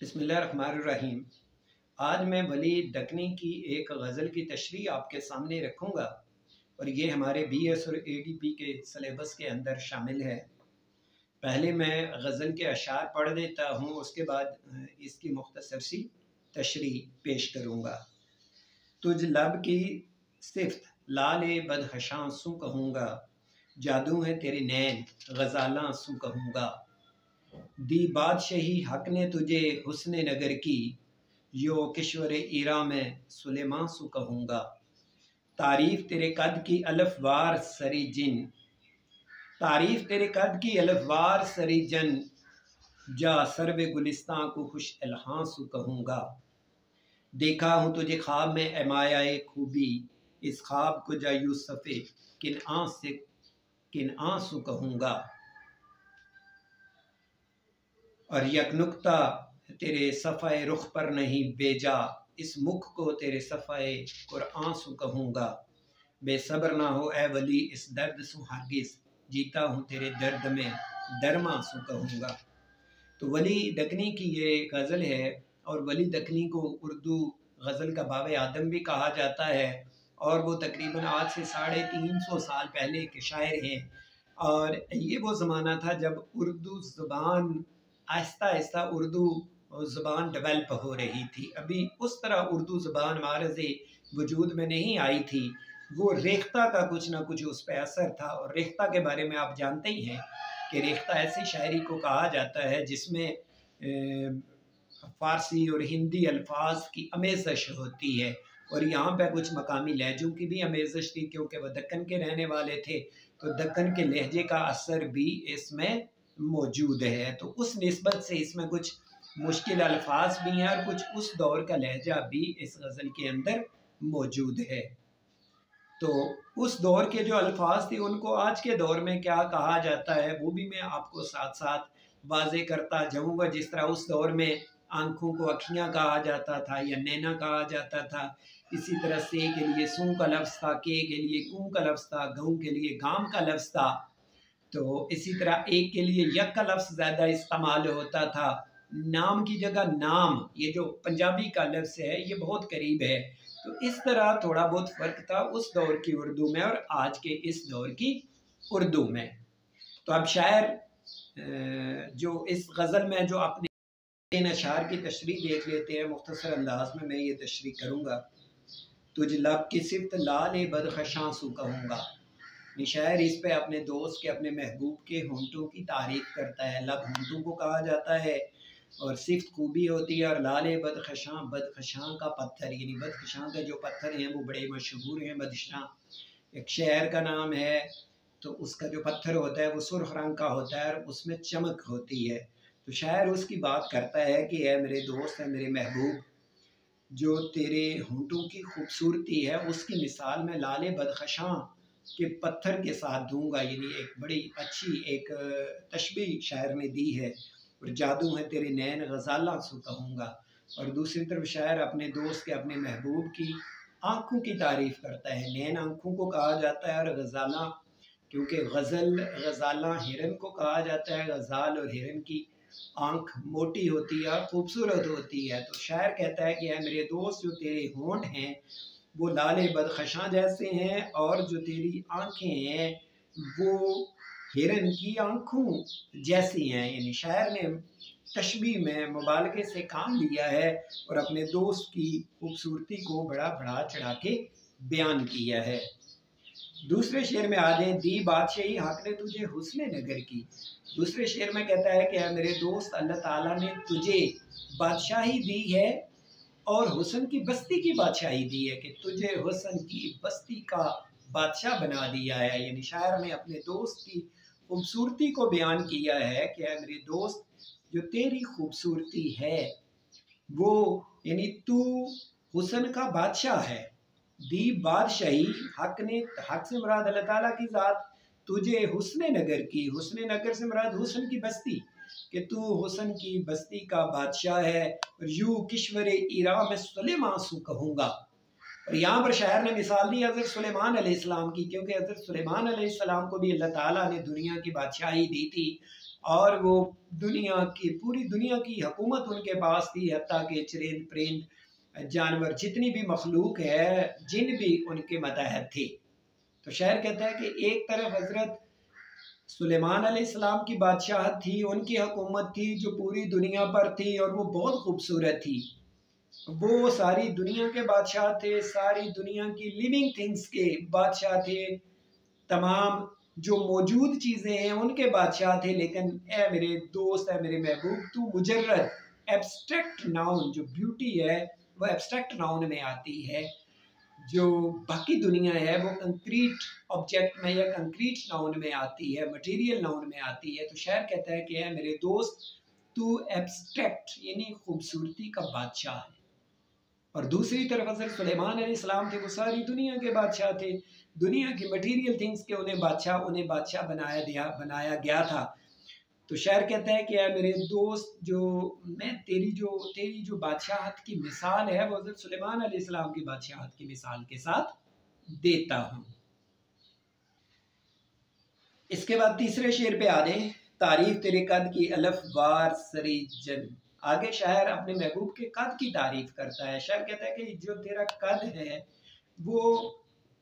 बिस्मिल्लाहिर्रहमानिर्रहीम। आज मैं वली दक्नी की एक गज़ल की तशरीह आपके सामने रखूँगा और ये हमारे BS और ADP के सिलेबस के अंदर शामिल है। पहले मैं गज़ल के अशार पढ़ देता हूँ, उसके बाद इसकी मुख्तसर सी तशरीह पेश करूँगा। तुझ लब की सिफ्त लाले बदहशां सू कहूँगा, जादू है तेरे नैन गज़ालां सू कहूँगा। दी बादशाही हक ने तुझे हुस्ने नगर की, यो किश्वर ईरा में सुलेमान सु कहूँगा। तारीफ तेरे कद की अलफवार सरी जिन, तारीफ तेरे कद की अलफवार सरी जन, जा सर्वे गुलिस्तां को खुश इल्हां सु कहूँगा। देखा हूँ तुझे ख्वाब में एमायाए खूबी, इस ख्वाब को जा यूसुफ़े किन आंसू कहूँगा। और यक नुक्ता तेरे सफ़ाए रुख पर नहीं बेजा, इस मुख को तेरे सफ़ाए कुरआन सु कहूँगा। बेसब्र ना हो ए वली इस दर्द सु हरगिज़, जीता हूँ तेरे दर्द में दरमा सु कहूँगा। तो वली दक्नी की ये गज़ल है और वली दक्नी को उर्दू गज़ल का बाब आदम भी कहा जाता है और वो तकरीबन आज से 350 साल पहले के शायर हैं। और ये वो ज़माना था जब उर्दू ज़ुबान आहिस्ता आहिस्ता उर्दू ज़ुबान डेवलप हो रही थी। अभी उस तरह उर्दू ज़ुबान मारज़े वजूद में नहीं आई थी। वो रेख्ता का कुछ ना कुछ उस पर असर था। और रेख्ता के बारे में आप जानते ही हैं कि रेख्ता ऐसी शायरी को कहा जाता है जिसमें फ़ारसी और हिंदी अल्फाज की आमेज़श होती है। और यहाँ पे कुछ मकामी लहजों की भी आमेज़श थी, क्योंकि वह दक्कन के रहने वाले थे, तो दक्कन के लहजे का असर भी इसमें मौजूद है। तो उस निस्बत से इसमें कुछ मुश्किल अल्फाज भी हैं और कुछ उस दौर का लहजा भी इस गज़ल के अंदर मौजूद है। तो उस दौर के जो अल्फाज थे उनको आज के दौर में क्या कहा जाता है वो भी मैं आपको साथ साथ वाज़े करता जाऊँगा। जिस तरह उस दौर में आँखों को अखियाँ कहा जाता था या नैना कहा जाता था, इसी तरह से के लिए सू का लफ्ज़ था, के लिए कू का लफ्ज़ था, गऊ के लिए गाम का लफ्ज़ था। तो इसी तरह एक के लिए यक का लफ्ज़ ज़्यादा इस्तेमाल होता था। नाम की जगह नाम, ये जो पंजाबी का लफ्ज़ है ये बहुत करीब है। तो इस तरह थोड़ा बहुत फ़र्क था उस दौर की उर्दू में और आज के इस दौर की उर्दू में। तो अब शायर जो इस गज़ल में जो अपने इन अशार की तशरीह देख लेते हैं। मुख्तसर अंदाज में मैं ये तशरीह करूँगा। तुझ लब की सिफ्त लाल बदखशां सु कहूँगा। शायर इस पे अपने दोस्त के, अपने महबूब के होंठों की तारीफ़ करता है। लब होंठों को कहा जाता है और सिफ्त खूबी होती है। और लाल बदखशां, बदखशां का पत्थर, यानी बदखशां का जो पत्थर हैं वो बड़े मशहूर हैं। बदखशां एक शहर का नाम है। तो उसका जो पत्थर होता है वो सुर्ख रंग का होता है और उसमें चमक होती है। तो शायर उसकी बात करता है कि ऐ मेरे दोस्त, है मेरे महबूब, जो तेरे होंठों की खूबसूरती है उसकी मिसाल मैं लाले बदखशां के पत्थर के साथ दूंगा। यानी एक बड़ी अच्छी एक तशबीह शायर ने दी है। और जादू है तेरे नैन गज़ालां सु कहूँगा। और दूसरी तरफ शायर अपने दोस्त के, अपने महबूब की आँखों की तारीफ़ करता है। नैन आँखों को कहा जाता है और गज़ालां, क्योंकि गज़ालां हिरन को कहा जाता है। गज़ाल और हिरन की आँख मोटी होती है, खूबसूरत होती है। तो शायर कहता है कि है मेरे दोस्त, जो तेरे होंठ हैं वो लाले बदखशां जैसे हैं और जो तेरी आँखें हैं वो हिरन की आँखों जैसी हैं। यानी शायर ने तशबीह में मुबालगे से काम लिया है और अपने दोस्त की खूबसूरती को बड़ा बढ़ा चढ़ा के बयान किया है। दूसरे शेर में आ जाए। दी बादशाही हक ने तुझे हुस्ने नगर की। दूसरे शेर में कहता है कि मेरे दोस्त, अल्लाह ताला ने तुझे बादशाही दी है और हुस्न की बस्ती की बादशाही दी है, कि तुझे हुस्न की बस्ती का बादशाह बना दिया है। यानी शायर ने अपने दोस्त की खूबसूरती को बयान किया है कि मेरे दोस्त, जो तेरी खूबसूरती है वो, यानी तू हुस्न का बादशाह है। दी बादशाही हक ने, हक से मुराद अल्लाह ताला की ज़ात, तुझे हुस्ने नगर की, हुस्ने नगर से मुराद हुस्न की बस्ती, कि तू हुस्न की बस्ती का बादशाह है। और यू किश्वर ईरा में सुलेमान सु कहूँगा। और यहाँ पर शायर ने मिसाल दी हज़रत सुलेमान अलैहिस्सलाम की, क्योंकि हज़रत सुलेमान अलैहिस्सलाम को भी अल्लाह ताला ने दुनिया की बादशाही दी थी। और वो दुनिया की पूरी दुनिया की हुकूमत उनके पास थी, हत्ता के चरिंद परिंद जानवर जितनी भी मखलूक है जिन भी उनके मतहत थे। तो शायर कहता है कि एक तरफ हज़रत सुलेमान अलैहिस्सलाम की बादशाहत थी, उनकी हुकूमत थी जो पूरी दुनिया पर थी और वो बहुत खूबसूरत थी। वो सारी दुनिया के बादशाह थे, सारी दुनिया की लिविंग थिंग्स के बादशाह थे, तमाम जो मौजूद चीज़ें हैं उनके बादशाह थे। लेकिन ए मेरे दोस्त, है मेरे महबूब, तू मुजर्रद एब्स्ट्रैक्ट नाउन, जो ब्यूटी है वो एब्स्ट्रैक्ट नाउन में आती है, जो बाकी दुनिया है वो कंक्रीट ऑब्जेक्ट में या कंक्रीट नाउन में आती है, मटेरियल नाउन में आती है। तो शायर कहता है कि है मेरे दोस्त, तू एब्स्ट्रैक्ट यानी खूबसूरती का बादशाह है। और दूसरी तरफ हज़रत सुलेमान अलैहिस्सलाम थे, वो सारी दुनिया के बादशाह थे, दुनिया की मटेरियल थिंग्स के उन्हें बादशाह बनाया गया था। तो शायर कहता है कि यार मेरे दोस्त, जो मैं तेरी जो बादशाहत की मिसाल है वो हज़रत सुलेमान अलैहिस्सलाम की बादशाहत की मिसाल के साथ देता हूँ। इसके बाद तीसरे शेर पे आ जाए, तारीफ तेरे कद की अलफ वार सरी जन। आगे शायर अपने महबूब के कद की तारीफ करता है। शायर कहता है कि जो तेरा कद है वो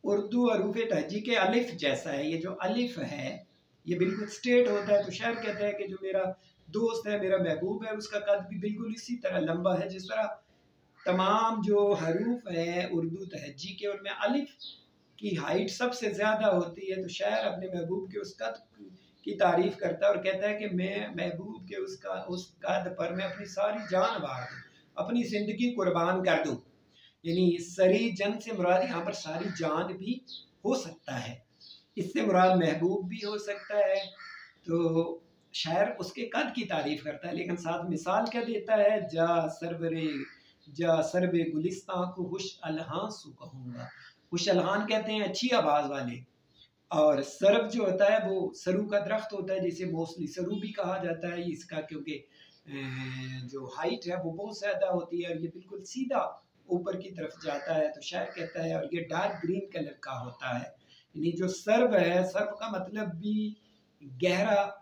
उर्दू हरूफ तहजी के अलिफ जैसा है। ये जो अलिफ है ये बिल्कुल स्ट्रेट होता है। तो शायर कहता है कि जो मेरा दोस्त है, मेरा महबूब है, उसका कद भी बिल्कुल इसी तरह लंबा है जिस तरह तमाम जो हरूफ हैं उर्दू तहजी के उनमें अलिफ की हाइट सबसे ज़्यादा होती है। तो शायर अपने महबूब के उस कद की तारीफ़ करता है और कहता है कि मैं महबूब के उस कद पर मैं अपनी सारी जान वार दूँ, अपनी ज़िंदगी कुर्बान कर दूँ। यानी सरी जन से मुराद यहाँ पर सारी जान भी हो सकता है, इससे मुराद महबूब भी हो सकता है। तो शायर उसके कद की तारीफ़ करता है, लेकिन साथ मिसाल क्या देता है, जा सरबे गुलिस्तां को हुश अलहां सु कहूँगा। हुश अलहान कहते हैं अच्छी आवाज़ वाले, और सरब जो होता है वो सरू का दरख्त होता है, जिसे मोस्टली सरू भी कहा जाता है इसका, क्योंकि जो हाइट है वो बहुत ज़्यादा होती है और ये बिल्कुल सीधा ऊपर की तरफ जाता है। तो शायर कहता है, और ये डार्क ग्रीन कलर का होता है। यानी जो सर्ब है, सर्ब का मतलब भी गहरा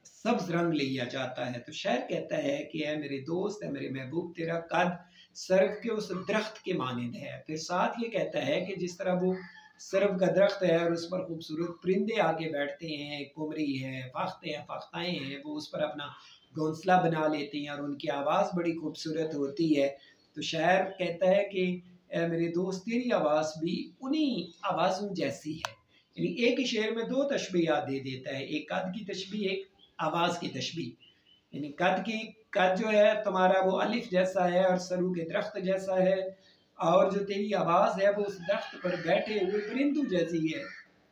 सब्ज रंग लिया जाता है। तो शायर कहता है कि है मेरे दोस्त, है मेरे महबूब, तेरा कद सर्ब के उस दरख्त के मानिंद है। फिर साथ ये कहता है कि जिस तरह वो सर्ब का दरख्त है और उस पर खूबसूरत परिंदे आके बैठते हैं, कुमरी है, फाख्ते हैं, फाख्ताएँ हैं, वो उस पर अपना घोंसला बना लेती हैं और उनकी आवाज़ बड़ी खूबसूरत होती है। तो शायर कहता है कि मेरे दोस्त, तेरी आवाज़ भी उन्हीं आवाज़ों जैसी है। यानी एक ही शेर में दो तशबीहात दे देता है, एक कद की तशबीह, एक आवाज़ की तशबीह। यानी कद जो है तुम्हारा वो अलिफ जैसा है और सरू के दरख्त जैसा है, और जो तेरी आवाज़ है वो उस दरख्त पर बैठे हुए परिंदों जैसी है।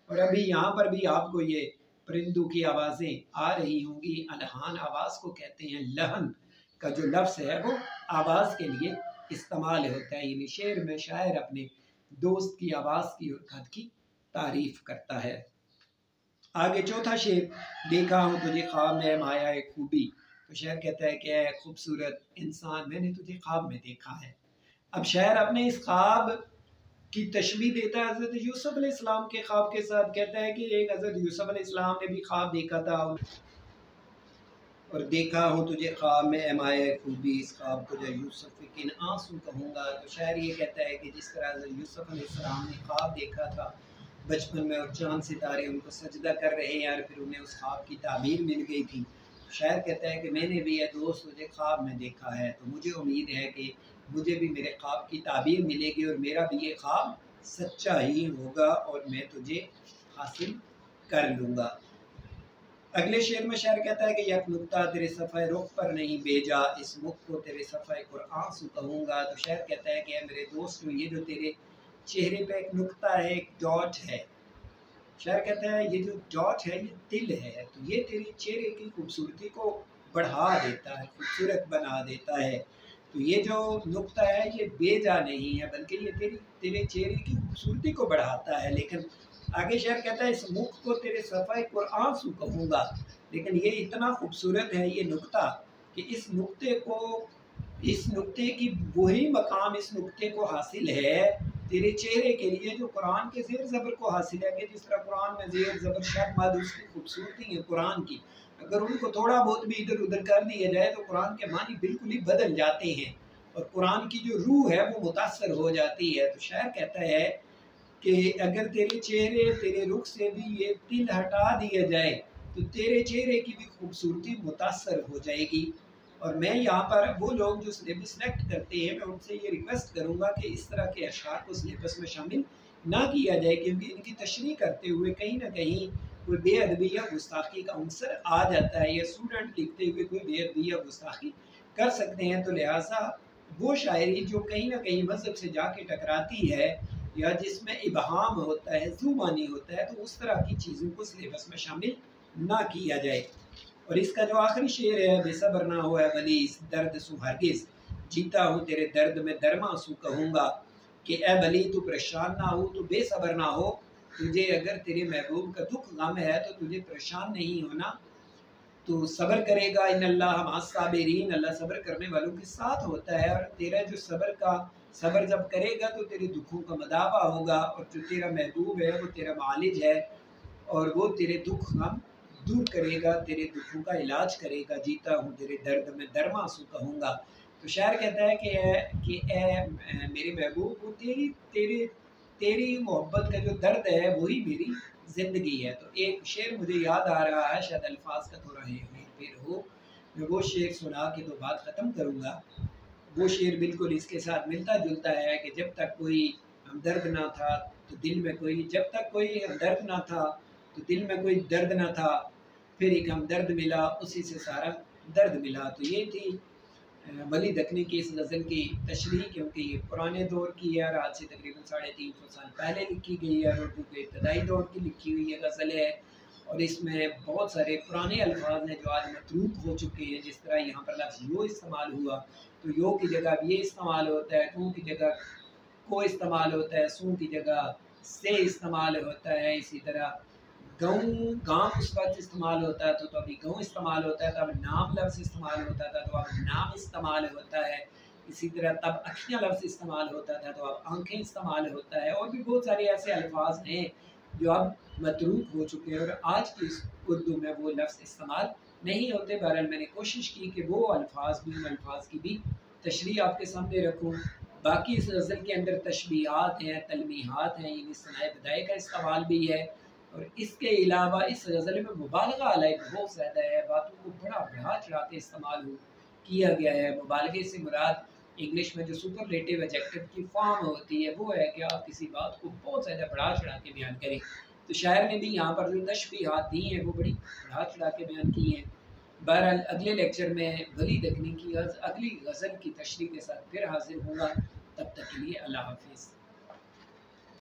और अभी यहाँ पर भी आपको ये परिंदों की आवाज़ें आ रही होंगी। अलहान आवाज़ को कहते हैं, लहन का जो लफ्ज़ है वो आवाज़ के लिए इस्तेमाल होता है। यानी शेर में शायर अपने दोस्त की आवाज़ की और कद की तारीफ़ करता है। आगे चौथा शेर, देखा हूँ तुझे ख्वाब में माया एक खूबी। तो शायर कहता है कि खूबसूरत इंसान, मैंने तुझे ख्वाब में देखा है। अब शायर अपने इस ख्वाब की तशबीह देता है हज़रत यूसुफ अलैहिस्सलाम के ख्वाब के साथ। कहता है कि एक हज़रत यूसुफ अलैहिस्सलाम ने भी ख्वाब देखा था, और देखा हूँ तुझे ख्वाब में एमाए खूबी, इस ख्वाब को जो यूसुफ किन आंसू कहूँगा। तो शायर ये कहता है कि जिस तरह हज़रत यूसुफ अलैहिस्सलाम ने ख्वाब देखा था बचपन में, और चाँद सितारे उनको सजदा कर रहे हैं, और फिर उन्हें उस ख्वाब की ताबीर मिल गई थी। शायर कहता है कि मैंने भी ये दोस्त तुझे ख्वाब में देखा है, तो मुझे उम्मीद है कि मुझे भी मेरे ख्वाब की ताबीर मिलेगी और मेरा भी ये ख्वाब सच्चा ही होगा और मैं तुझे हासिल कर लूँगा। अगले शेर में शायर कहता है कि यक नुक्ता तेरे सफ़े रुख पर नहीं भेजा, इस मुख को तेरे सफ़े कुरान से कहूँगा। तो शायर कहता है कि मेरे दोस्त, ये जो तेरे चेहरे पे एक नुक्ता है, एक डॉट है, शायर कहता है ये जो डॉट है ये तिल है, तो ये तेरे चेहरे की खूबसूरती को बढ़ा देता है, खूबसूरत बना देता है। तो ये जो नुक्ता है ये बेजा नहीं है, बल्कि ये तेरे चेहरे की खूबसूरती को बढ़ाता है। लेकिन आगे शायर कहता है, इस मुख को तेरे सफ़ाई कुरान से कहूँगा। लेकिन ये इतना खूबसूरत है ये नुक्ता कि इस नुक्ते की वही मकाम इस नुक्ते को हासिल है तेरे चेहरे के लिए जो कुरान के ज़ेर ज़बर को हासिल है। कि जिस तरह कुरान में ज़ेर ज़बर शद मद उसकी खूबसूरती है कुरान की, अगर उनको थोड़ा बहुत भी इधर उधर कर दिया जाए तो कुरान के मानी बिल्कुल ही बदल जाते हैं और कुरान की जो रूह है वो मुतासर हो जाती है। तो शायर कहता है कि अगर तेरे चेहरे तेरे रुख से भी ये तिल हटा दिया जाए तो तेरे चेहरे की भी खूबसूरती मुतासर हो जाएगी। और मैं यहाँ पर वो लोग जो सिलेबस सेलेक्ट करते हैं मैं उनसे ये रिक्वेस्ट करूँगा कि इस तरह के अशआर को सिलेबस में शामिल ना किया जाए, क्योंकि इनकी तशरीह करते हुए कहीं ना कहीं कोई बेअदबी या गुस्ताखी का अंसर आ जाता है या स्टूडेंट लिखते हुए कोई बेअदबी या गुस्ताखी कर सकते हैं। तो लिहाजा वो शायरी जो कहीं ना कहीं मजहब से जाके टकराती है या जिसमें इबहाम होता है, ज़ुबानी होता है, तो उस तरह की चीज़ों को सिलेबस में शामिल ना किया जाए। और इसका जो आखिरी शेर है, बेसब्र ना हो वली इस दर्द सु हरगिज़, जीता हूँ तेरे दर्द में दरमा सु कहूँगा कि ए वली तू परेशान ना हो, तो बेसब्र ना हो। तुझे अगर तेरे महबूब का दुख गम है तो तुझे परेशान नहीं होना, तो सब्र करेगा। इन अल्लाह मास्साबिरीन, अल्लाह सब्र करने वालों के साथ होता है। और तेरा जो सब्र जब करेगा तो तेरे दुखों का मदावा होगा और जो तेरा महबूब है वो तेरा मालिज है और वो तेरे दुख गम दूर करेगा, तेरे दुखों का इलाज करेगा। जीता हूँ तेरे दर्द में दरमासू कहूँगा। तो शायर कहता है कि ए मेरे महबूब, वो तेरी मोहब्बत का जो दर्द है वही मेरी ज़िंदगी है। तो एक शेर मुझे याद आ रहा है, शायद अल्फाज का थोड़ा हेर फेर हो, मैं वो शेर सुना के तो बात ख़त्म करूँगा। वो शेर बिल्कुल इसके साथ मिलता जुलता है कि जब तक कोई हमदर्द ना था तो दिल में कोई, जब तक कोई हमदर्द ना था तो दिल में कोई दर्द ना था, फिर एक हमदर्द मिला उसी से सारा दर्द मिला। तो ये थी वली दखनी की इस गज़ल की तशरीह, क्योंकि ये पुराने दौर की है और आज से तकरीबन 350 साल पहले लिखी गई है और उर्दू के इब्तदाई दौर की लिखी हुई है गज़ल है। और इसमें बहुत सारे पुराने अल्फाज हैं जो आज मतरूक हो चुके हैं। जिस तरह यहाँ पर लफ्ज़ यो इस्तेमाल हुआ तो यो की जगह ये इस्तेमाल होता है, टू की जगह को इस्तेमाल होता है, सू की जगह से इस्तेमाल होता है। इसी तरह गऊँ गाँव उस वक्त इस्तेमाल होता था तो अभी गऊँ इस्तेमाल होता है, तब नाम लफ्ज़ इस्तेमाल होता था तो अब नाम इस्तेमाल होता है। इसी तरह तब अखियाँ लफ्ज़ इस्तेमाल होता था तो अब आँखें इस्तेमाल होता है। और भी बहुत सारे ऐसे अल्फाज हैं जो अब मतरूक हो चुके हैं और आज की उर्दू में वो लफ्ज़ इस्तेमाल नहीं होते। बहरहाल मैंने कोशिश की कि वो अल्फाज भी, उन अल्फाज की भी तशरीह आपके सामने रखूँ। बाकी इस गज़ल के अंदर तशबीहात हैं, तलमीहात हैं, यानी सनाए बदाए का इस्तेमाल भी है। और इसके अलावा इस गज़ल में मुबालगा अलग बहुत ज़्यादा है, बातों को बड़ा बढ़ा चढ़ा के इस्तेमाल किया गया है। मुबालगे से मुराद इंग्लिश में जो सुपरलेटिव एडजेक्टिव की फॉर्म होती है वो है कि आप किसी बात को बहुत ज़्यादा बढ़ा चढ़ा के बयान करें। तो शायर ने भी यहाँ पर जो तशबीहात दी हैं वो बड़ी बढ़ा चढ़ा के बयान की हैं। बहरहाल अगले लेक्चर में वली दखनी की अगली गज़ल की तशरीह के साथ फिर हाजिर होगा। तब तक के लिए अल्लाह हाफिज़।